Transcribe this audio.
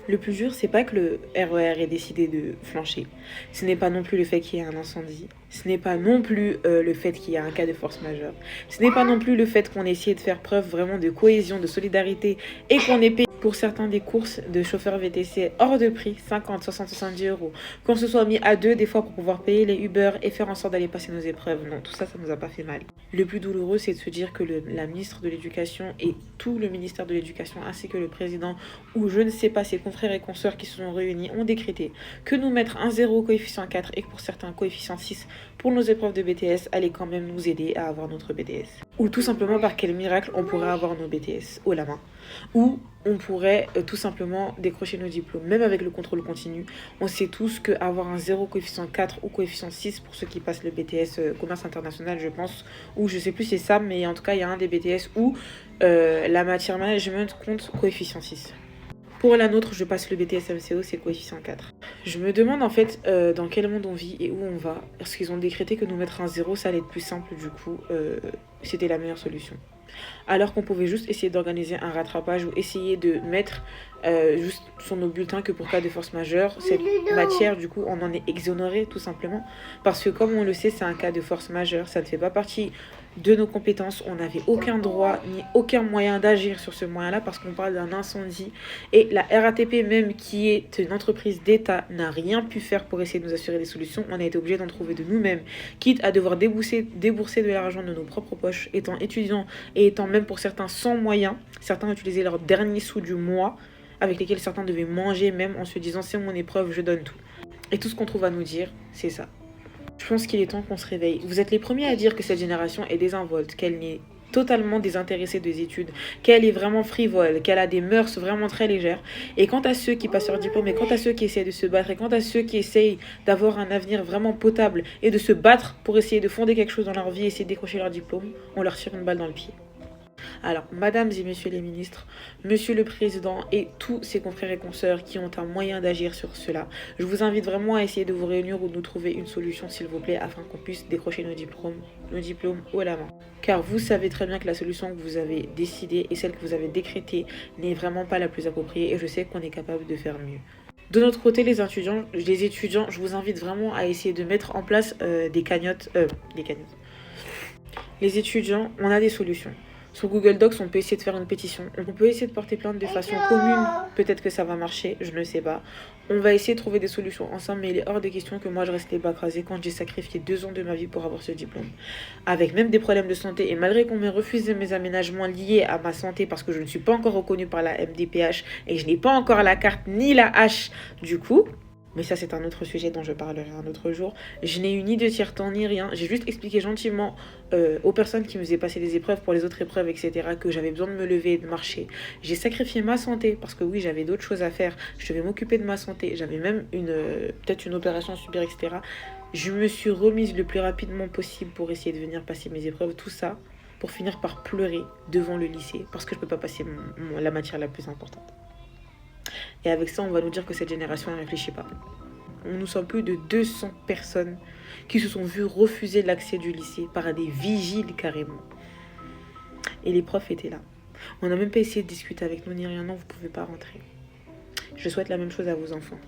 Le plus dur, c'est pas que le RER ait décidé de flancher. Ce n'est pas non plus le fait qu'il y ait un incendie. Ce n'est pas non plus le fait qu'il y ait un cas de force majeure. Ce n'est pas non plus le fait qu'on ait essayé de faire preuve vraiment de cohésion, de solidarité et qu'on ait payé pour certains des courses de chauffeurs VTC hors de prix, 50, 60, 70 euros. Qu'on se soit mis à deux des fois pour pouvoir payer les Uber et faire en sorte d'aller passer nos épreuves. Non, tout ça, ça nous a pas fait mal. Le plus douloureux, c'est de se dire que la ministre de l'Éducation et tout le ministère de l'Éducation ainsi que le président ou je ne sais pas, ses confrères et consoeurs qui se sont réunis ont décrété que nous mettre un 0 coefficient 4 et que pour certains coefficient 6 pour nos épreuves de BTS allait quand même nous aider à avoir notre BTS. Ou tout simplement par quel miracle on pourrait avoir nos BTS haut la main. Ou on pourrait tout simplement décrocher nos diplômes. Même avec le contrôle continu, on sait tous qu'avoir un 0 coefficient 4 ou coefficient 6 pour ceux qui passent le BTS commerce international, je pense, ou je sais plus c'est ça, mais en tout cas il y a un des BTS où la matière management compte coefficient 6. Pour la nôtre, je passe le BTS MCO, c'est coefficient 4. Je me demande en fait dans quel monde on vit et où on va. Parce qu'ils ont décrété que nous mettre un 0, ça allait être plus simple, du coup, c'était la meilleure solution. Alors qu'on pouvait juste essayer d'organiser un rattrapage ou essayer de mettre juste sur nos bulletins que pour cas de force majeure, cette matière, du coup, on en est exonéré tout simplement. Parce que comme on le sait, c'est un cas de force majeure, ça ne fait pas partie de nos compétences, on n'avait aucun droit ni aucun moyen d'agir sur ce moyen-là parce qu'on parle d'un incendie et la RATP même qui est une entreprise d'État n'a rien pu faire pour essayer de nous assurer des solutions, on a été obligé d'en trouver de nous-mêmes, quitte à devoir débourser de l'argent de nos propres poches, étant étudiants et étant même pour certains sans moyens, certains utilisaient leurs derniers sous du mois avec lesquels certains devaient manger même en se disant c'est mon épreuve, je donne tout. Et tout ce qu'on trouve à nous dire, c'est ça. Je pense qu'il est temps qu'on se réveille. Vous êtes les premiers à dire que cette génération est désinvolte, qu'elle n'est totalement désintéressée des études, qu'elle est vraiment frivole, qu'elle a des mœurs vraiment très légères. Et quant à ceux qui passent leur diplôme, et quant à ceux qui essaient de se battre, et quant à ceux qui essayent d'avoir un avenir vraiment potable et de se battre pour essayer de fonder quelque chose dans leur vie et essayer de décrocher leur diplôme, on leur tire une balle dans le pied. Alors, mesdames et messieurs les ministres, monsieur le président et tous ses confrères et consoeurs qui ont un moyen d'agir sur cela, je vous invite vraiment à essayer de vous réunir ou de nous trouver une solution, s'il vous plaît, afin qu'on puisse décrocher nos diplômes haut la main. Car vous savez très bien que la solution que vous avez décidée et celle que vous avez décrétée n'est vraiment pas la plus appropriée et je sais qu'on est capable de faire mieux. De notre côté, les étudiants, je vous invite vraiment à essayer de mettre en place des cagnottes. Les étudiants, on a des solutions. Sur Google Docs, on peut essayer de faire une pétition. On peut essayer de porter plainte de façon commune. Peut-être que ça va marcher, je ne sais pas. On va essayer de trouver des solutions ensemble, mais il est hors de question que moi je reste les bras crasés quand j'ai sacrifié 2 ans de ma vie pour avoir ce diplôme. Avec même des problèmes de santé, et malgré qu'on m'ait refusé mes aménagements liés à ma santé parce que je ne suis pas encore reconnue par la MDPH et je n'ai pas encore la carte ni la hache du coup. Mais ça, c'est un autre sujet dont je parlerai un autre jour. Je n'ai eu ni de tiers-temps ni rien. J'ai juste expliqué gentiment aux personnes qui me faisaient passer des épreuves pour les autres épreuves, etc., que j'avais besoin de me lever et de marcher. J'ai sacrifié ma santé parce que oui, j'avais d'autres choses à faire. Je devais m'occuper de ma santé. J'avais même peut-être une opération à subir, etc. Je me suis remise le plus rapidement possible pour essayer de venir passer mes épreuves. Tout ça pour finir par pleurer devant le lycée parce que je ne peux pas passer la matière la plus importante. Et avec ça, on va nous dire que cette génération ne réfléchit pas. Nous sommes plus de 200 personnes qui se sont vues refuser l'accès du lycée par des vigiles carrément. Et les profs étaient là. On n'a même pas essayé de discuter avec nous ni rien. Non, vous ne pouvez pas rentrer. Je souhaite la même chose à vos enfants.